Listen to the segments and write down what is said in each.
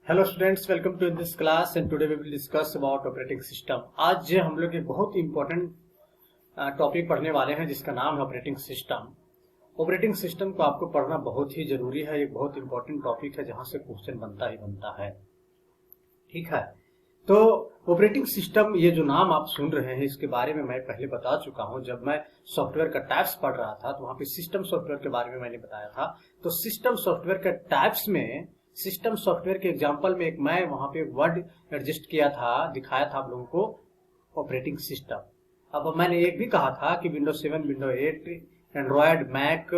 Hello students, welcome to this class and today we will discuss about operating system. आज हम लोग एक बहुत इंपॉर्टेंट टॉपिक पढ़ने वाले हैं जिसका नाम है ऑपरेटिंग सिस्टम। ऑपरेटिंग सिस्टम को आपको पढ़ना बहुत ही जरूरी है। एक बहुत इंपॉर्टेंट टॉपिक है जहां से क्वेश्चन बनता ही बनता है। ठीक है, तो ऑपरेटिंग सिस्टम ये जो नाम आप सुन रहे हैं इसके बारे में मैं पहले बता चुका हूं। जब मैं सॉफ्टवेयर का टाइप्स पढ़ रहा था तो वहां पे सिस्टम सॉफ्टवेयर के बारे में मैंने बताया था। तो सिस्टम सॉफ्टवेयर के टाइप्स में सिस्टम सॉफ्टवेयर के एग्जांपल में एक मैं वहां पे वर्ड एडजस्ट किया था, दिखाया था आप लोगों को, ऑपरेटिंग सिस्टम। अब मैंने एक भी कहा था कि Windows 7, Windows 8, Android, Mac,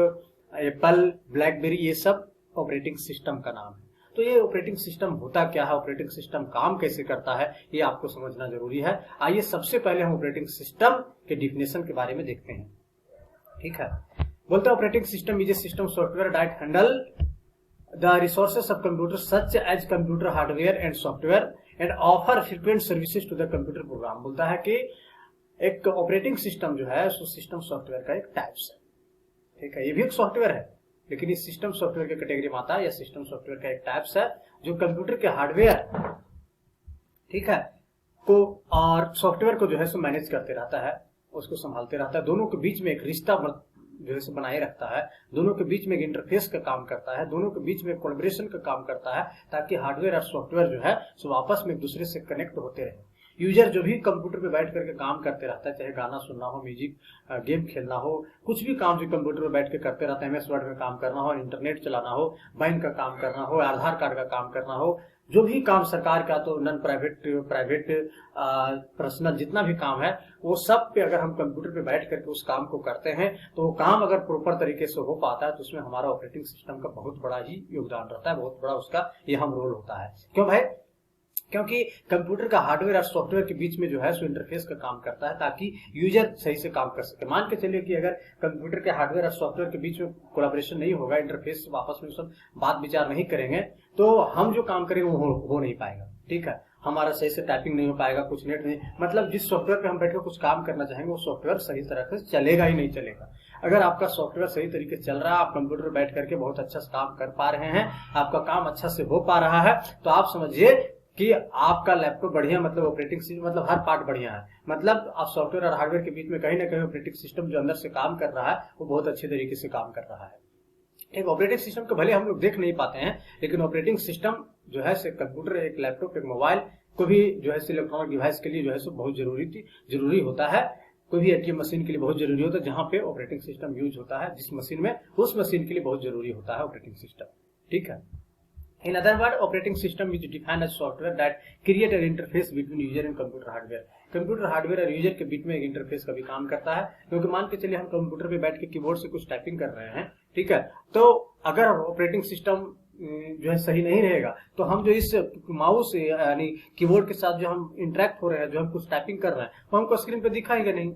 Apple, BlackBerry, ये सब ऑपरेटिंग सिस्टम का नाम है। तो ये ऑपरेटिंग सिस्टम होता क्या है, ऑपरेटिंग सिस्टम काम कैसे करता है, ये आपको समझना जरूरी है। आइए सबसे पहले हम ऑपरेटिंग सिस्टम के डिफिनेशन के बारे में देखते हैं। ठीक है, बोलते हैं operating system is a system software that handle the resources of computer such as computer hardware and software and offer frequent services to the computer program। बोलता है कि एक ऑपरेटिंग सिस्टम जो है सो सिस्टम सॉफ्टवेयर का एक types है। ठीक है, ये भी एक सॉफ्टवेयर है लेकिन इस सिस्टम सॉफ्टवेयर के कैटेगरी में आता है। या सिस्टम सॉफ्टवेयर का एक टाइप्स है जो कंप्यूटर के हार्डवेयर, ठीक है, को और सॉफ्टवेयर को जो है सो मैनेज करते रहता है, उसको संभालते रहता है। दोनों के बीच में एक रिश्ता जो है बनाए रखता है, दोनों के बीच में एक इंटरफेस का काम करता है, दोनों के बीच में कोलैबोरेशन का काम करता है ताकि हार्डवेयर और सॉफ्टवेयर जो है सो आपस में एक दूसरे से कनेक्ट होते रहे। यूजर जो भी कंप्यूटर पे बैठ करके काम करते रहता है, चाहे गाना सुनना हो, म्यूजिक, गेम खेलना हो, कुछ भी काम जो कंप्यूटर पे बैठ के करते रहता है, MS वर्ड में काम करना हो, इंटरनेट चलाना हो, बैंक का काम करना हो, आधार कार्ड का काम करना हो, जो भी काम सरकार का, तो नॉन प्राइवेट पर्सनल जितना भी काम है वो सब पे अगर हम कंप्यूटर पे बैठ करके उस काम को करते हैं तो वो काम अगर प्रॉपर तरीके से हो पाता है तो उसमें हमारा ऑपरेटिंग सिस्टम का बहुत बड़ा ही योगदान रहता है, बहुत बड़ा उसका अहम रोल होता है। क्यों भाई? क्योंकि कंप्यूटर का हार्डवेयर और सॉफ्टवेयर के बीच में जो है सो इंटरफेस का काम करता है ताकि यूजर सही से काम कर सके। मान के चलिए कि अगर कंप्यूटर के हार्डवेयर और सॉफ्टवेयर के बीच में कोलैबोरेशन नहीं होगा, इंटरफेस आपस में सब बात विचार नहीं करेंगे तो हम जो काम करेंगे वो हो नहीं पाएगा। ठीक है, हमारा सही से टाइपिंग नहीं हो पाएगा, कुछ नेट नहीं, मतलब जिस सॉफ्टवेयर पे हम बैठकर कुछ काम करना चाहेंगे वो सॉफ्टवेयर सही तरह से चलेगा ही नहीं चलेगा। अगर आपका सॉफ्टवेयर सही तरीके से चल रहा है, आप कंप्यूटर पर बैठ करके बहुत अच्छा से काम कर पा रहे हैं, आपका काम अच्छा से हो पा रहा है, तो आप समझिए कि आपका लैपटॉप बढ़िया, मतलब ऑपरेटिंग सिस्टम, मतलब हर पार्ट बढ़िया है। मतलब आप सॉफ्टवेयर और हार्डवेयर के बीच में कहीं ना कहीं ऑपरेटिंग सिस्टम जो अंदर से काम कर रहा है वो बहुत अच्छे तरीके से काम कर रहा है। एक ऑपरेटिंग सिस्टम को भले हम लोग देख नहीं पाते हैं लेकिन ऑपरेटिंग सिस्टम जो है कंप्यूटर, एक लैपटॉप, एक मोबाइल को भी जो है इलेक्ट्रॉनिक डिवाइस के लिए जो है बहुत जरूरी होता है। कोई भी ATM मशीन के लिए बहुत जरूरी होता है जहां पे ऑपरेटिंग सिस्टम यूज होता है, जिस मशीन में, उस मशीन के लिए बहुत जरूरी होता है ऑपरेटिंग सिस्टम। ठीक है, In other words, operating system is defined as software that create an interface between user and computer hardware। Computer hardware और यूजर के बीच में एक इंटरफेस का भी काम करता है। क्योंकि मान के चलिए हम कंप्यूटर पे बैठ के कीबोर्ड से कुछ टाइपिंग कर रहे हैं, ठीक है, तो अगर ऑपरेटिंग सिस्टम जो है सही नहीं रहेगा तो हम जो इस माउस यानी कीबोर्ड के साथ जो हम इंटरेक्ट हो रहे हैं, जो हम कुछ टाइपिंग कर रहे हैं, वो हमको स्क्रीन पे दिखाएगा नहीं।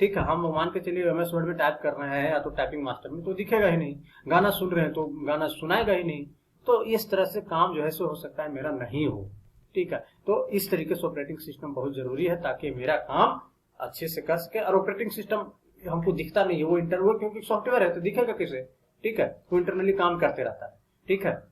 ठीक है, हम मान के चलिए MS वर्ड में टाइप कर रहे हैं या तो टाइपिंग मास्टर में, तो दिखेगा ही नहीं। गाना सुन रहे हैं तो गाना सुनाएगा ही नहीं। तो इस तरह से काम जो है सो हो सकता है मेरा नहीं हो। ठीक है, तो इस तरीके से ऑपरेटिंग सिस्टम बहुत जरूरी है ताकि मेरा काम अच्छे से कर सके। और ऑपरेटिंग सिस्टम हमको दिखता नहीं है, वो इंटरनल, क्योंकि सॉफ्टवेयर है तो दिखेगा कैसे? ठीक है, वो इंटरनली काम करते रहता है। ठीक है,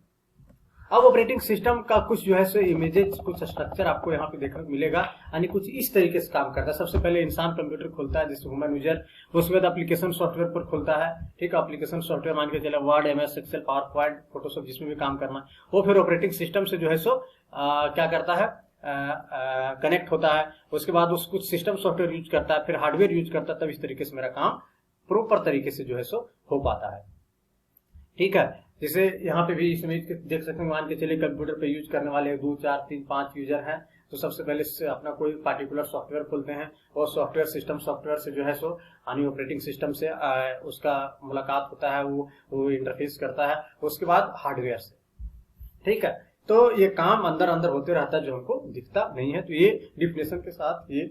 अब ऑपरेटिंग सिस्टम का कुछ जो है सो इमेजेस, कुछ स्ट्रक्चर आपको यहाँ पे देखने को मिलेगा, यानी कुछ इस तरीके से काम करता है। सबसे पहले इंसान कंप्यूटर खोलता है जिससे ह्यूमन यूजर, उसके बाद एप्लीकेशन सॉफ्टवेयर पर खोलता है। ठीक है, एप्लीकेशन सॉफ्टवेयर मान के चले Word, MS, Excel, PowerPoint, Photoshop, जिसमें भी काम करना, वो फिर ऑपरेटिंग सिस्टम से जो है सो क्या करता है, कनेक्ट होता है। उसके बाद उस कुछ सिस्टम सॉफ्टवेयर यूज करता है, फिर हार्डवेयर यूज करता है, तब इस तरीके से मेरा काम प्रॉपर तरीके से जो है सो हो पाता है। ठीक है, जैसे यहाँ पे भी इसमें देख सकते हैं, मान के चलिए कंप्यूटर पे यूज करने वाले 2, 4, 3, 5 यूजर हैं, तो सबसे पहले से अपना कोई पार्टिकुलर सॉफ्टवेयर खोलते हैं और सॉफ्टवेयर सिस्टम सॉफ्टवेयर से जो है सो यानी ऑपरेटिंग सिस्टम से उसका मुलाकात होता है, वो इंटरफेस करता है, उसके बाद हार्डवेयर से। ठीक है, तो ये काम अंदर अंदर होते रहता है जो हमको दिखता नहीं है। तो ये डिफिनेशन के साथ ये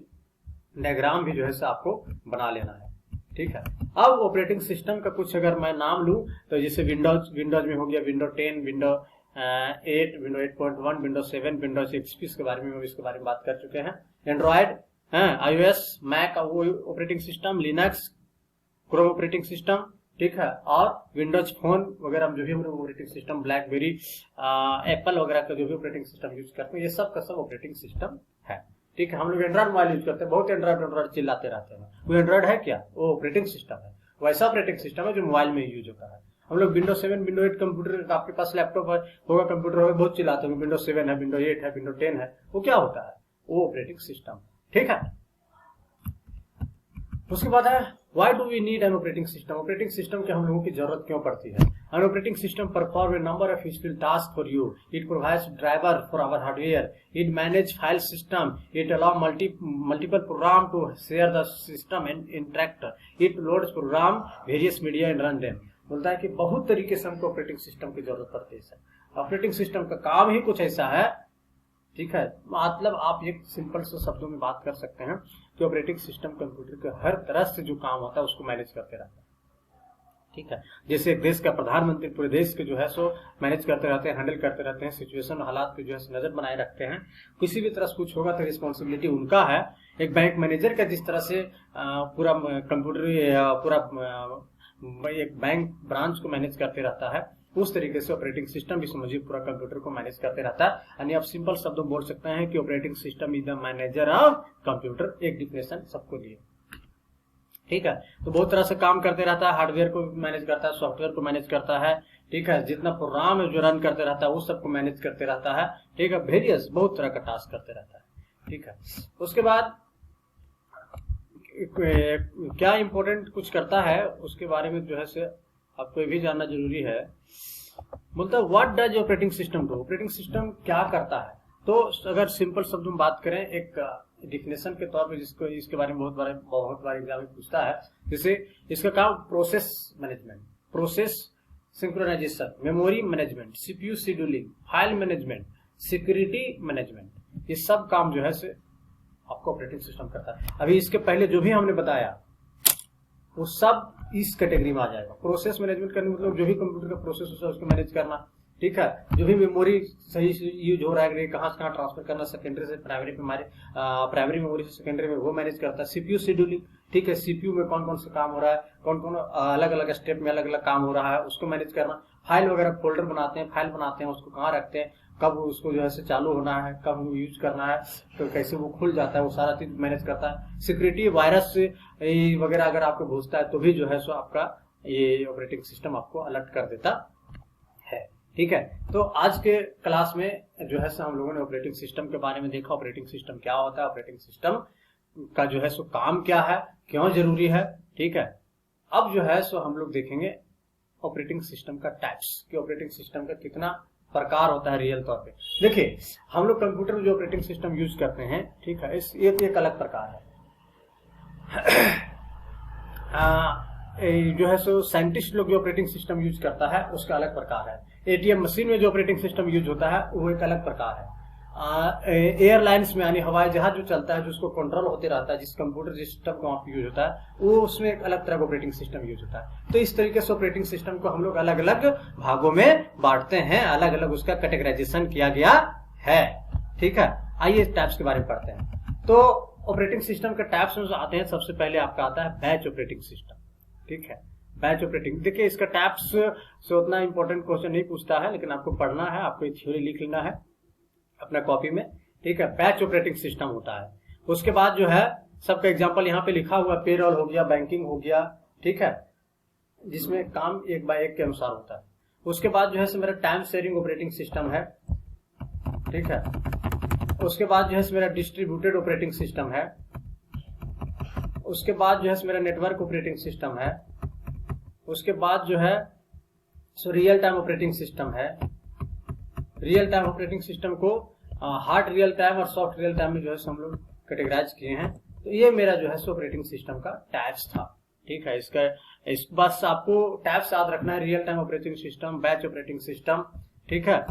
डायग्राम भी जो है सो आपको बना लेना है। ठीक है, अब ऑपरेटिंग सिस्टम का कुछ अगर मैं नाम लूं तो जैसे विंडोज में हो गया window 10, window 8, window 8.1, window 7, Windows XP, इसके बारे में इसके बारे में बात कर चुके हैं। एंड्रॉयड, iOS, मैक, वो operating system, Linux, Chrome operating system, ठीक है, और विंडोज फोन वगैरह जो भी हम लोग ऑपरेटिंग सिस्टम, ब्लैकबेरी, एप्पल वगैरह का जो भी ऑपरेटिंग सिस्टम यूज करते हैं, ये सब का सब ऑपरेटिंग सिस्टम है। ठीक है, हम लोग एंड्रॉइड मोबाइल यूज करते हैं, बहुत एंड्रॉइड चिल्लाते रहते हैं, वो एंड्रॉइड है क्या? वो ऑपरेटिंग सिस्टम है, वैसा ऑपरेटिंग सिस्टम है जो मोबाइल में यूज होता है। हम लोग विंडो 7, विंडो 8 कंप्यूटर, आपके पास लैपटॉप होगा, कंप्यूटर होगा, बहुत चिल्लाते हैं विंडो 7 है, विंडो 8 है, विंडो 10 है। वो क्या होता है? वो ऑपरेटिंग सिस्टम। ठीक है, उसके बाद है why do we need an operating system. Operating system की हम लोगों की जरूरत क्यों पड़ती है? An operating system perform a number of useful task for you, it provides driver for our hardware, it manage file system, it allow multiple program to share the system and interact, it loads program various media and run them. बोलता है कि बहुत तरीके से हमको operating system की जरूरत पड़ती है। ऑपरेटिंग सिस्टम का काम ही कुछ ऐसा है, ठीक है, मतलब आप एक सिंपल से शब्दों में बात कर सकते हैं कि ऑपरेटिंग सिस्टम कंप्यूटर के हर तरह से जो काम होता है उसको मैनेज करते रहता है। ठीक है, जैसे एक देश का प्रधानमंत्री पूरे देश के जो है सो मैनेज करते रहते हैं, हैंडल करते रहते हैं, सिचुएशन हालात पे जो है नजर बनाए रखते हैं। किसी भी तरह से कुछ होगा तो रिस्पॉन्सिबिलिटी उनका है। एक बैंक मैनेजर का जिस तरह से पूरा कंप्यूटर पूरा एक बैंक ब्रांच को मैनेज करते रहता है, उस तरीके से ऑपरेटिंग सिस्टम भी समझिए पूरा कंप्यूटर को मैनेज करते रहता है। यानी आप सिंपल शब्दों बोल सकते हैं कि operating system is the manager of computer, एक डिफिनेशन सबको लिए। ठीक है, तो बहुत तरह से काम करते रहता है, हार्डवेयर को मैनेज करता है, सॉफ्टवेयर को मैनेज करता है। ठीक है, जितना प्रोग्राम है जो रन करते रहता है वो सबको मैनेज करते रहता है। ठीक है, वेरियस बहुत तरह का टास्क करते रहता है। ठीक है, उसके बाद क्या इंपॉर्टेंट कुछ करता है उसके बारे में जो है से आपको ये भी जानना जरूरी है। बोलता है what does operating system do, operating system क्या करता है। तो अगर सिंपल शब्द में बात करें, एक डिफिनेशन के तौर पे जिसको इसके बारे में बहुत बार एग्जाम में पूछता है, जैसे इसका काम process management, process synchronization, memory management, CPU scheduling, file management, security management, ये सब काम जो है से आपको ऑपरेटिंग सिस्टम करता है। अभी इसके पहले जो भी हमने बताया वो सब इस कैटेगरी में आ जाएगा। प्रोसेस मैनेजमेंट करने मतलब जो भी कंप्यूटर का प्रोसेस होता है उसको मैनेज करना। ठीक है, जो भी मेमोरी सही से यूज हो रहा है, कहाँ से कहाँ ट्रांसफर करना, सेकेंडरी से प्राइमरी पे, हमारे प्राइमरी मेमोरी से सेकेंडरी में, वो मैनेज करता है। सीपीयू शेड्यूलिंग, ठीक है, सीपीयू में कौन कौन सा काम हो रहा है, कौन कौन अलग अलग स्टेप में अलग अलग काम हो रहा है, उसको मैनेज करना। फाइल वगैरह फोल्डर बनाते हैं, फाइल बनाते हैं, उसको कहाँ रखते हैं, कब उसको जो है चालू होना है, कब यूज करना है, तो कैसे वो खुल जाता है, वो सारा चीज मैनेज करता है। सिक्योरिटी, वायरस वगैरह अगर आपको घुसता है तो भी जो है सो आपका ये ऑपरेटिंग सिस्टम आपको अलर्ट कर देता है। ठीक है, तो आज के क्लास में जो है सो हम लोगों ने ऑपरेटिंग सिस्टम के बारे में देखा, ऑपरेटिंग सिस्टम क्या होता है, ऑपरेटिंग सिस्टम का जो है सो काम क्या है, क्यों जरूरी है। ठीक है, अब जो है सो हम लोग देखेंगे ऑपरेटिंग सिस्टम का टाइप्स, कि ऑपरेटिंग सिस्टम का कितना प्रकार होता है रियल तौर पे। देखिए, हम लोग कंप्यूटर में जो ऑपरेटिंग सिस्टम यूज करते हैं, ठीक है, इस एक अलग प्रकार है। जो है सो साइंटिस्ट लोग जो ऑपरेटिंग सिस्टम यूज करता है उसका अलग प्रकार है। एटीएम मशीन में जो ऑपरेटिंग सिस्टम यूज होता है वो एक अलग प्रकार है। एयरलाइंस में यानी हवाई जहाज जो चलता है, जिसको कंट्रोल होते रहता है, जिस कंप्यूटर सिस्टम को वहां पे यूज होता है, वो उसमें एक अलग तरह का ऑपरेटिंग सिस्टम यूज होता है। तो इस तरीके से ऑपरेटिंग सिस्टम को हम लोग अलग अलग भागों में बांटते हैं, अलग अलग उसका कैटेगराइजेशन किया गया है। ठीक है, आइए टाइप्स के बारे में पढ़ते हैं। तो ऑपरेटिंग सिस्टम के टाइप्स में आते हैं, सबसे पहले आपका आता है बैच ऑपरेटिंग सिस्टम। ठीक है, बैच ऑपरेटिंग, देखिए इसका टाइप्स से उतना इंपॉर्टेंट क्वेश्चन नहीं पूछता है, लेकिन आपको पढ़ना है, आपको थ्योरी लिख लेना है अपना कॉपी में। ठीक है, बैच ऑपरेटिंग सिस्टम होता है। उसके बाद जो है सबका एग्जांपल यहाँ पे लिखा हुआ, पेरोल हो गया, बैंकिंग हो गया, ठीक है, जिसमें काम एक बाय एक के अनुसार होता है। उसके बाद जो है मेरा टाइम शेयरिंग ऑपरेटिंग सिस्टम है। ठीक है, उसके बाद जो है मेरा डिस्ट्रीब्यूटेड ऑपरेटिंग सिस्टम है। उसके बाद जो है मेरा नेटवर्क ऑपरेटिंग सिस्टम है। उसके बाद जो है so real time operating system है। रियल टाइम ऑपरेटिंग सिस्टम को हार्ड रियल टाइम और सॉफ्ट रियल टाइम में जो है हम लोग कैटेगराइज किए हैं। तो ये मेरा जो है ऑपरेटिंग सिस्टम का टाइप्स था। ठीक है, इस बस आपको टाइप्स याद रखना है, real time operating system, batch operating system, ठीक है,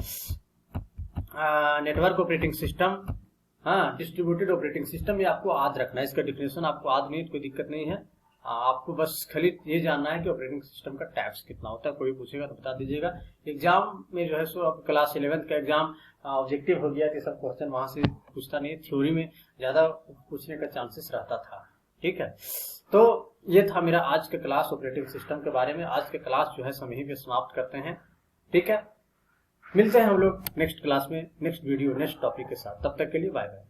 नेटवर्क ऑपरेटिंग सिस्टम, हाँ, डिस्ट्रीब्यूटेड ऑपरेटिंग सिस्टम, ये आपको याद रखना है। इसका डिफिनेशन आपको याद नहीं, कोई दिक्कत नहीं है, आपको बस खाली ये जानना है कि ऑपरेटिंग सिस्टम का टाइप्स कितना होता है। कोई पूछेगा तो बता दीजिएगा। एग्जाम में जो है सो अब क्लास 11th का एग्जाम ऑब्जेक्टिव हो गया कि सब क्वेश्चन वहां से पूछता नहीं, थ्योरी में ज्यादा पूछने का चांसेस रहता था। ठीक है, तो ये था मेरा आज का क्लास ऑपरेटिंग सिस्टम के बारे में। आज का क्लास जो है हम यहीं पे समाप्त करते हैं। ठीक है, मिलते हैं हम लोग नेक्स्ट क्लास में, नेक्स्ट वीडियो, नेक्स्ट टॉपिक के साथ। तब तक के लिए बाय बाय।